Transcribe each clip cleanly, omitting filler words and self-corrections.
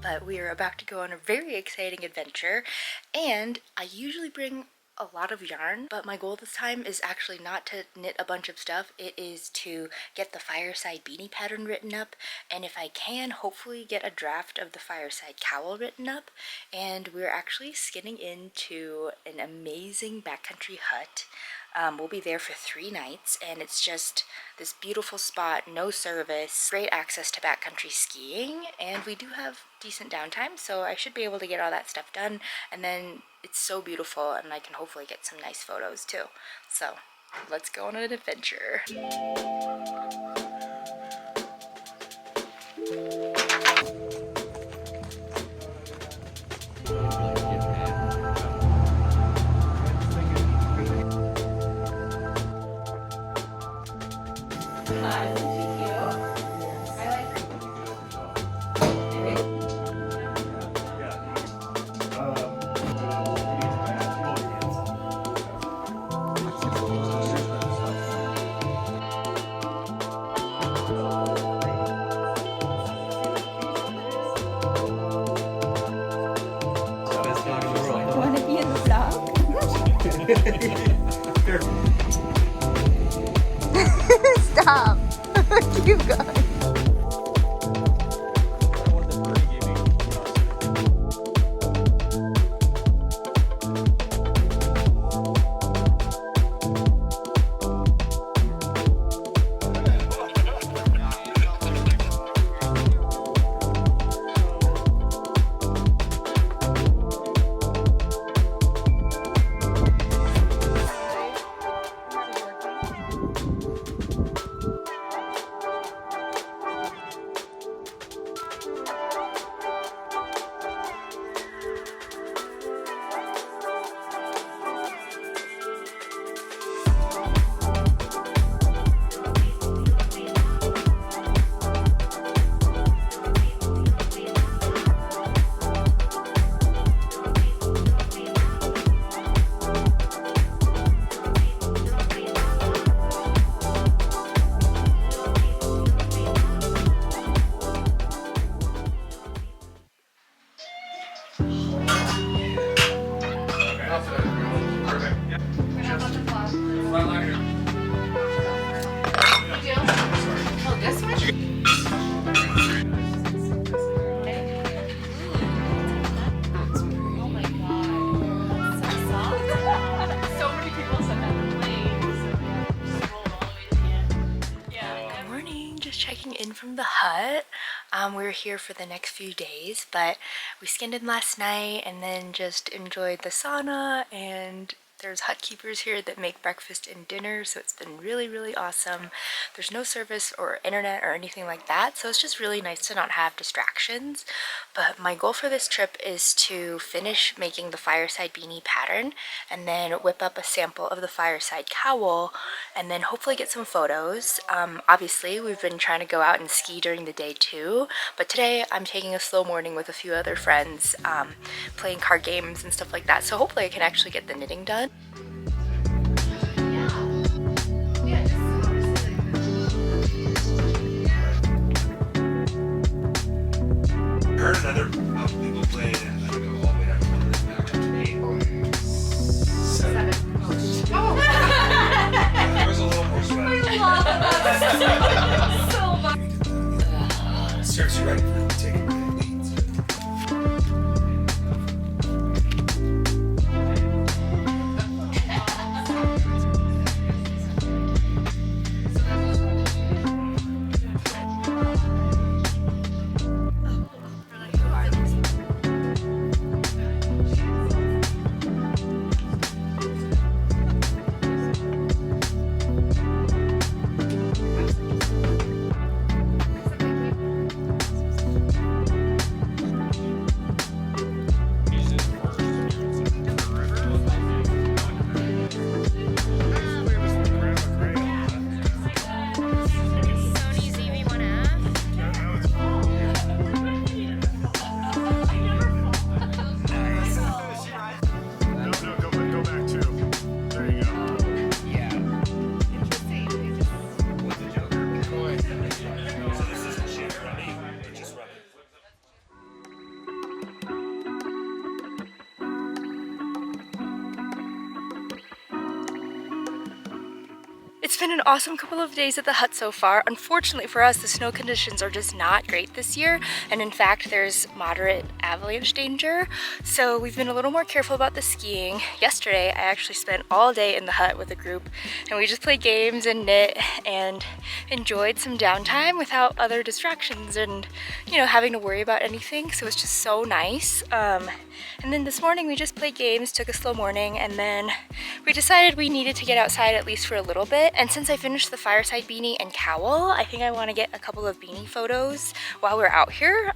but we are about to go on a very exciting adventure, and I usually bring a lot of yarn, but my goal this time is actually not to knit a bunch of stuff. It is to get the fireside beanie pattern written up, and if I can, hopefully get a draft of the fireside cowl written up. And we're actually skinning into an amazing backcountry hut. We'll be there for 3 nights, and it's just this beautiful spot, no service, great access to backcountry skiing, and we do have decent downtime, so I should be able to get all that stuff done. And then it's so beautiful, and I can hopefully get some nice photos too. So let's go on an adventure. Stop. Keep going. In from the hut. We were here for the next few days, but we skinned in last night and then just enjoyed the sauna, and there's hut keepers here that make breakfast and dinner, so it's been really awesome. There's no service or internet or anything like that, so it's just really nice to not have distractions. But my goal for this trip is to finish making the fireside beanie pattern and then whip up a sample of the fireside cowl and then hopefully get some photos. Obviously we've been trying to go out and ski during the day too, but today I'm taking a slow morning with a few other friends, playing card games and stuff like that, so hopefully I can actually get the knitting done. Heard another people play it, and I go all the way down to back up 8 or 7. Oh. There was a little more sweat. I love that so much. Serves you right for taking it. It's been an awesome couple of days at the hut so far. Unfortunately for us, the snow conditions are just not great this year, and in fact there's moderate avalanche danger, so we've been a little more careful about the skiing. Yesterday I actually spent all day in the hut with a group and we just played games and knit and enjoyed some downtime without other distractions and, you know, having to worry about anything, so it's just so nice. And then this morning we just played games, took a slow morning, and then we decided we needed to get outside at least for a little bit. And since I finished the fireside beanie and cowl, I think I want to get a couple of beanie photos while we're out here.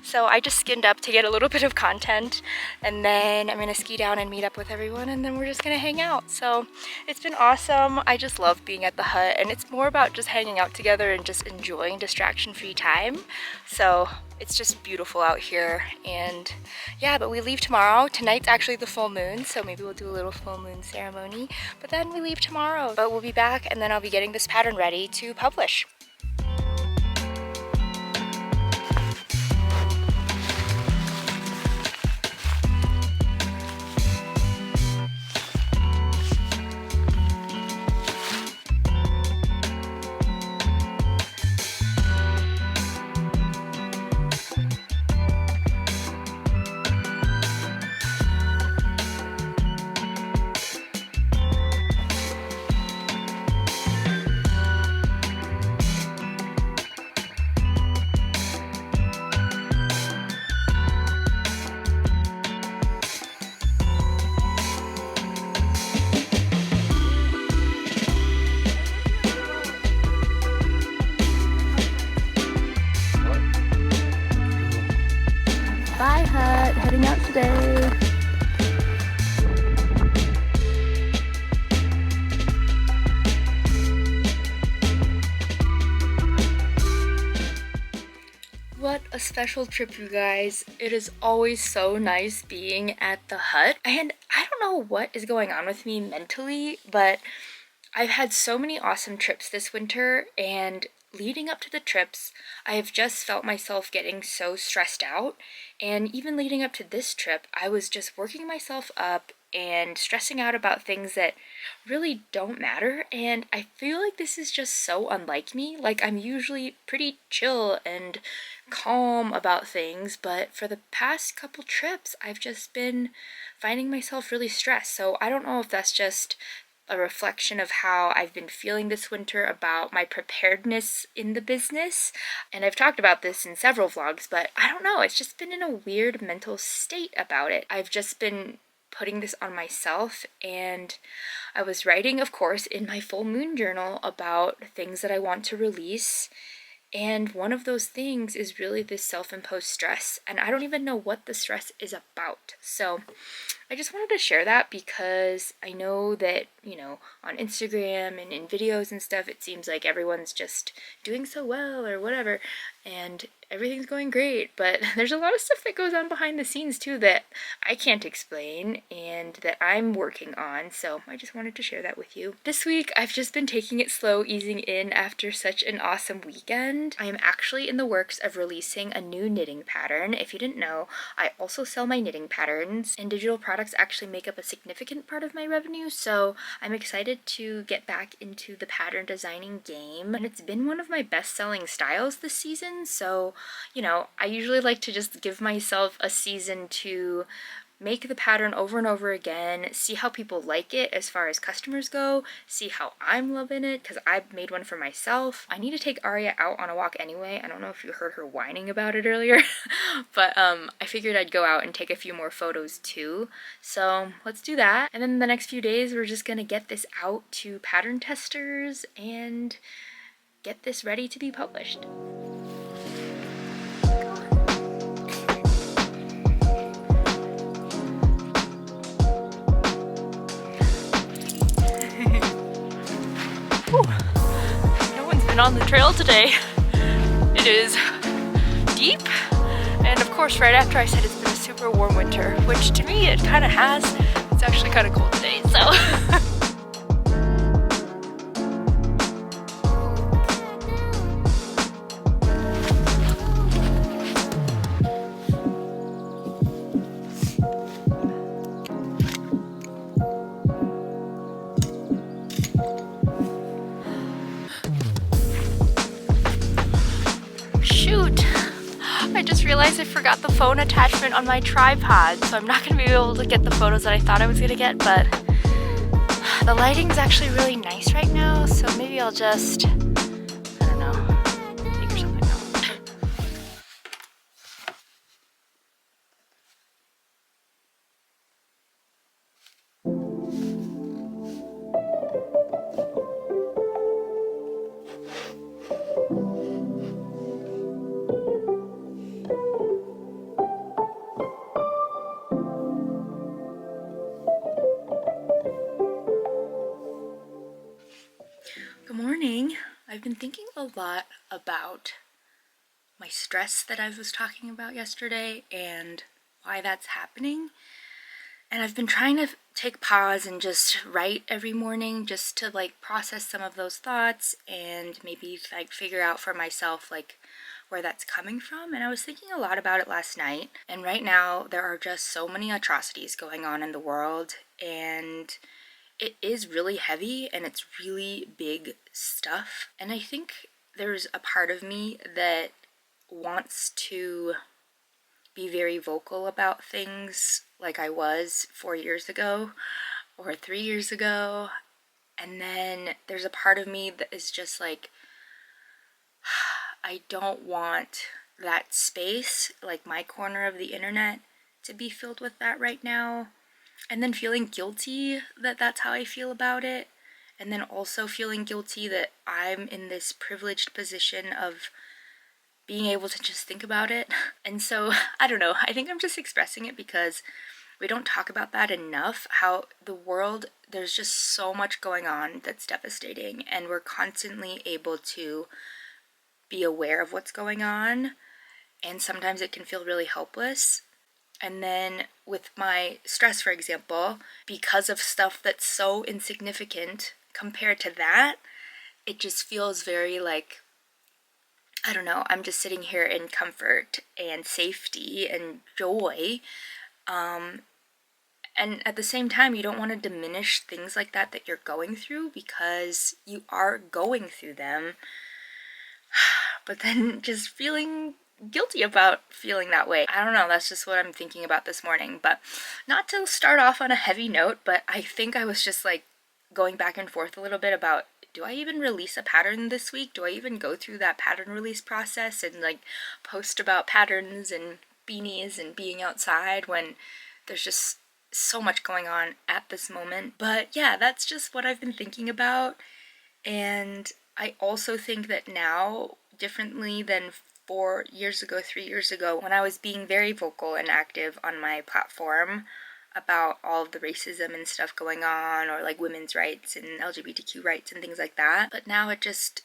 So I just skinned up to get a little bit of content, and then I'm gonna ski down and meet up with everyone, and then we're just gonna hang out. So it's been awesome. I just love being at the hut, and it's more about just hanging out together and just enjoying distraction-free time. So it's just beautiful out here, and yeah, but we leave tomorrow. Tonight's actually the full moon, so maybe we'll do a little full moon ceremony, but then we leave tomorrow. But we'll be back, and then I'll be getting this pattern ready to publish. Bye hut, heading out today. What a special trip, you guys. It is always so nice being at the hut, and I don't know what is going on with me mentally, but I've had so many awesome trips this winter, and leading up to the trips, I have just felt myself getting so stressed out. And even leading up to this trip, I was just working myself up and stressing out about things that really don't matter. And I feel like this is just so unlike me. Like, I'm usually pretty chill and calm about things, but for the past couple trips, I've just been finding myself really stressed. So I don't know if that's just a reflection of how I've been feeling this winter about my preparedness in the business. And I've talked about this in several vlogs, but I don't know, it's just been in a weird mental state about it. I've just been putting this on myself, and I was writing, of course, in my full moon journal about things that I want to release. And one of those things is really this self-imposed stress, and I don't even know what the stress is about. So I just wanted to share that because I know that, you know, on Instagram and in videos and stuff, it seems like everyone's just doing so well or whatever, and everything's going great, but there's a lot of stuff that goes on behind the scenes too that I can't explain and that I'm working on, so I just wanted to share that with you. This week, I've just been taking it slow, easing in after such an awesome weekend. I am actually in the works of releasing a new knitting pattern. If you didn't know, I also sell my knitting patterns, and digital products actually make up a significant part of my revenue, so I'm excited to get back into the pattern designing game, and it's been one of my best-selling styles this season, so you know, I usually like to just give myself a season to make the pattern over and over again, see how people like it as far as customers go, see how I'm loving it, because I've made one for myself. I need to take Aria out on a walk anyway. I don't know if you heard her whining about it earlier, but I figured I'd go out and take a few more photos too. So let's do that. And then the next few days, we're just gonna get this out to pattern testers and get this ready to be published. No one's been on the trail today. It is deep, and of course right after I said it's been a super warm winter, which to me it kind of has. It's actually kind of cold today, so realized I forgot the phone attachment on my tripod, so I'm not going to be able to get the photos that I thought I was going to get, but the lighting's actually really nice right now, so maybe I'll just, I don't know, figure something out. Good morning. I've been thinking a lot about my stress that I was talking about yesterday and why that's happening. And I've been trying to take pause and just write every morning just to like process some of those thoughts and maybe like figure out for myself like where that's coming from. And I was thinking a lot about it last night. And right now there are just so many atrocities going on in the world, and it is really heavy and it's really big stuff. And I think there's a part of me that wants to be very vocal about things like I was 4 years ago or 3 years ago. And then there's a part of me that is just like, I don't want that space, like my corner of the internet, to be filled with that right now. And then feeling guilty that that's how I feel about it. And then also feeling guilty that I'm in this privileged position of being able to just think about it. And so, I don't know, I think I'm just expressing it because we don't talk about that enough, how the world, there's just so much going on that's devastating, and we're constantly able to be aware of what's going on, and sometimes it can feel really helpless. And then with my stress, for example, because of stuff that's so insignificant compared to that, it just feels very like, I don't know, I'm just sitting here in comfort and safety and joy. And at the same time, you don't want to diminish things like that that you're going through, because you are going through them. But then just feeling guilty about feeling that way. I don't know, that's just what I'm thinking about this morning. But not to start off on a heavy note, but I think I was just like going back and forth a little bit about, do I even release a pattern this week? Do I even go through that pattern release process and like post about patterns and beanies and being outside when there's just so much going on at this moment? But yeah, that's just what I've been thinking about. And I also think that now, differently than 4 years ago, 3 years ago, when I was being very vocal and active on my platform about all of the racism and stuff going on, or like women's rights and LGBTQ rights and things like that. But now it just,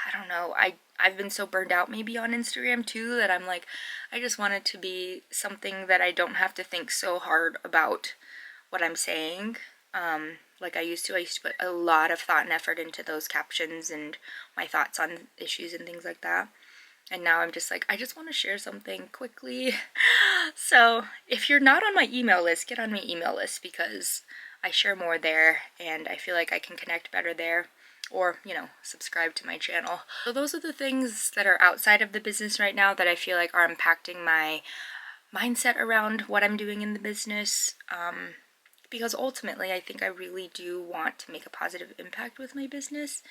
I don't know, I've been so burned out maybe on Instagram too, that I'm like, I just want it to be something that I don't have to think so hard about what I'm saying. Like I used to put a lot of thought and effort into those captions and my thoughts on issues and things like that. And now I'm just like, I just want to share something quickly. So if you're not on my email list, get on my email list, because I share more there and I feel like I can connect better there. Or, you know, subscribe to my channel. So those are the things that are outside of the business right now that I feel like are impacting my mindset around what I'm doing in the business. Because ultimately I think I really do want to make a positive impact with my business.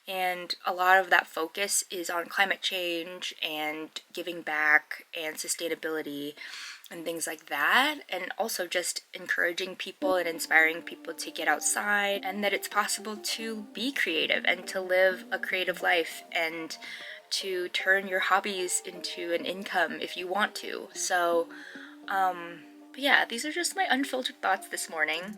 And a lot of that focus is on climate change and giving back and sustainability and things like that. And also just encouraging people and inspiring people to get outside, and that it's possible to be creative and to live a creative life and to turn your hobbies into an income if you want to. So, but yeah, these are just my unfiltered thoughts this morning.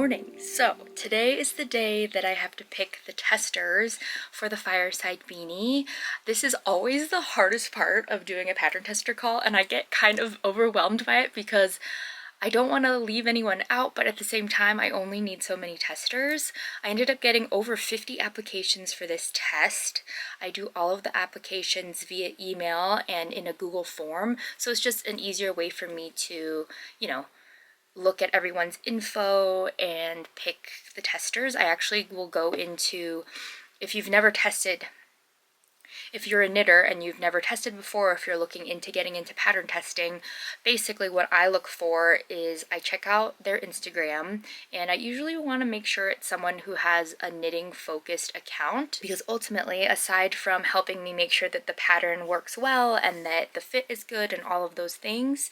morning. So today is the day that I have to pick the testers for the fireside beanie. This is always the hardest part of doing a pattern tester call, and I get kind of overwhelmed by it because I don't want to leave anyone out, but at the same time, I only need so many testers. I ended up getting over 50 applications for this test. I do all of the applications via email and in a Google form, so it's just an easier way for me to, you know, look at everyone's info and pick the testers. I actually will go into, if you've never tested, if you're a knitter and you've never tested before, if you're looking into getting into pattern testing, basically what I look for is I check out their Instagram, and I usually want to make sure it's someone who has a knitting focused account, because ultimately, aside from helping me make sure that the pattern works well and that the fit is good and all of those things,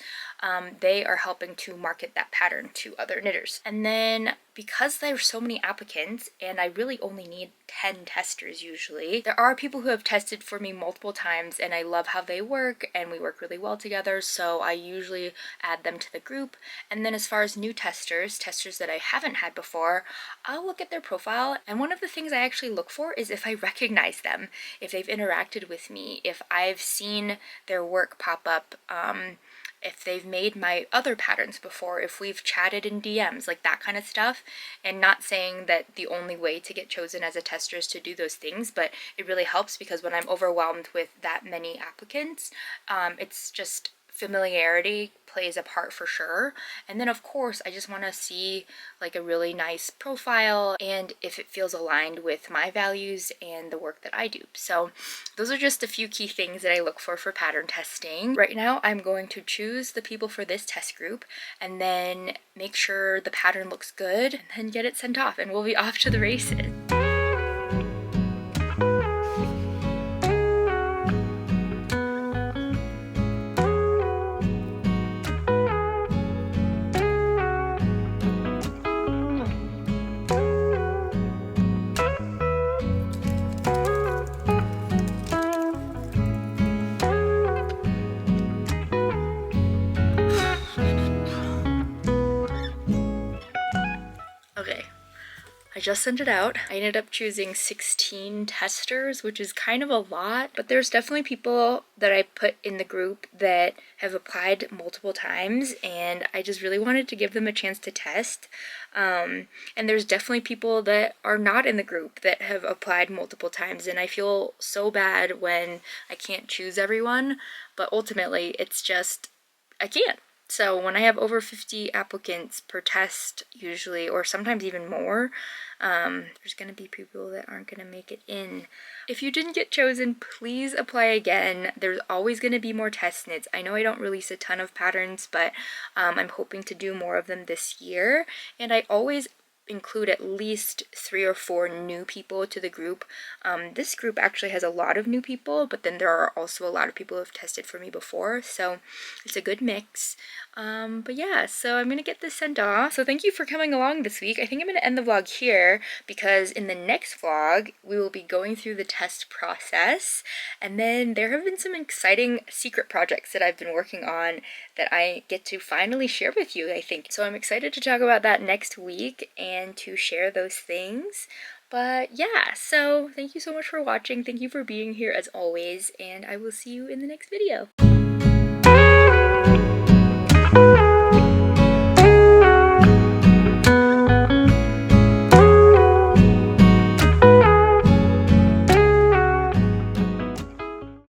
they are helping to market that pattern to other knitters. And then because there's so many applicants and I really only need 10 testers usually, there are people who have tested for me multiple times and I love how they work and we work really well together, so I usually add them to the group. And then as far as new testers that I haven't had before, I'll look at their profile, and one of the things I actually look for is if I recognize them, if they've interacted with me, if I've seen their work pop up, if they've made my other patterns before, if we've chatted in DMs, like that kind of stuff. And not saying that the only way to get chosen as a tester is to do those things, but it really helps because when I'm overwhelmed with that many applicants, it's just familiarity plays a part for sure. And then of course I just want to see like a really nice profile and if it feels aligned with my values and the work that I do. So those are just a few key things that I look for pattern testing. Right now I'm going to choose the people for this test group and then make sure the pattern looks good and then get it sent off, and we'll be off to the races. Okay, I just sent it out. I ended up choosing 16 testers, which is kind of a lot, but there's definitely people that I put in the group that have applied multiple times, and I just really wanted to give them a chance to test. And there's definitely people that are not in the group that have applied multiple times, and I feel so bad when I can't choose everyone, but ultimately it's just, I can't. So when I have over 50 applicants per test usually, or sometimes even more, there's going to be people that aren't going to make it in. If you didn't get chosen, please apply again. There's always going to be more test knits. I know I don't release a ton of patterns, but I'm hoping to do more of them this year. And I always include at least 3 or 4 new people to the group. This group actually has a lot of new people, but then there are also a lot of people who have tested for me before, so it's a good mix. But yeah, so I'm gonna get this sent off. So thank you for coming along this week. I think I'm gonna end the vlog here because in the next vlog we will be going through the test process, and then there have been some exciting secret projects that I've been working on that I get to finally share with you, I think. So I'm excited to talk about that next week and to share those things. But yeah, so thank you so much for watching. Thank you for being here as always, and I will see you in the next video.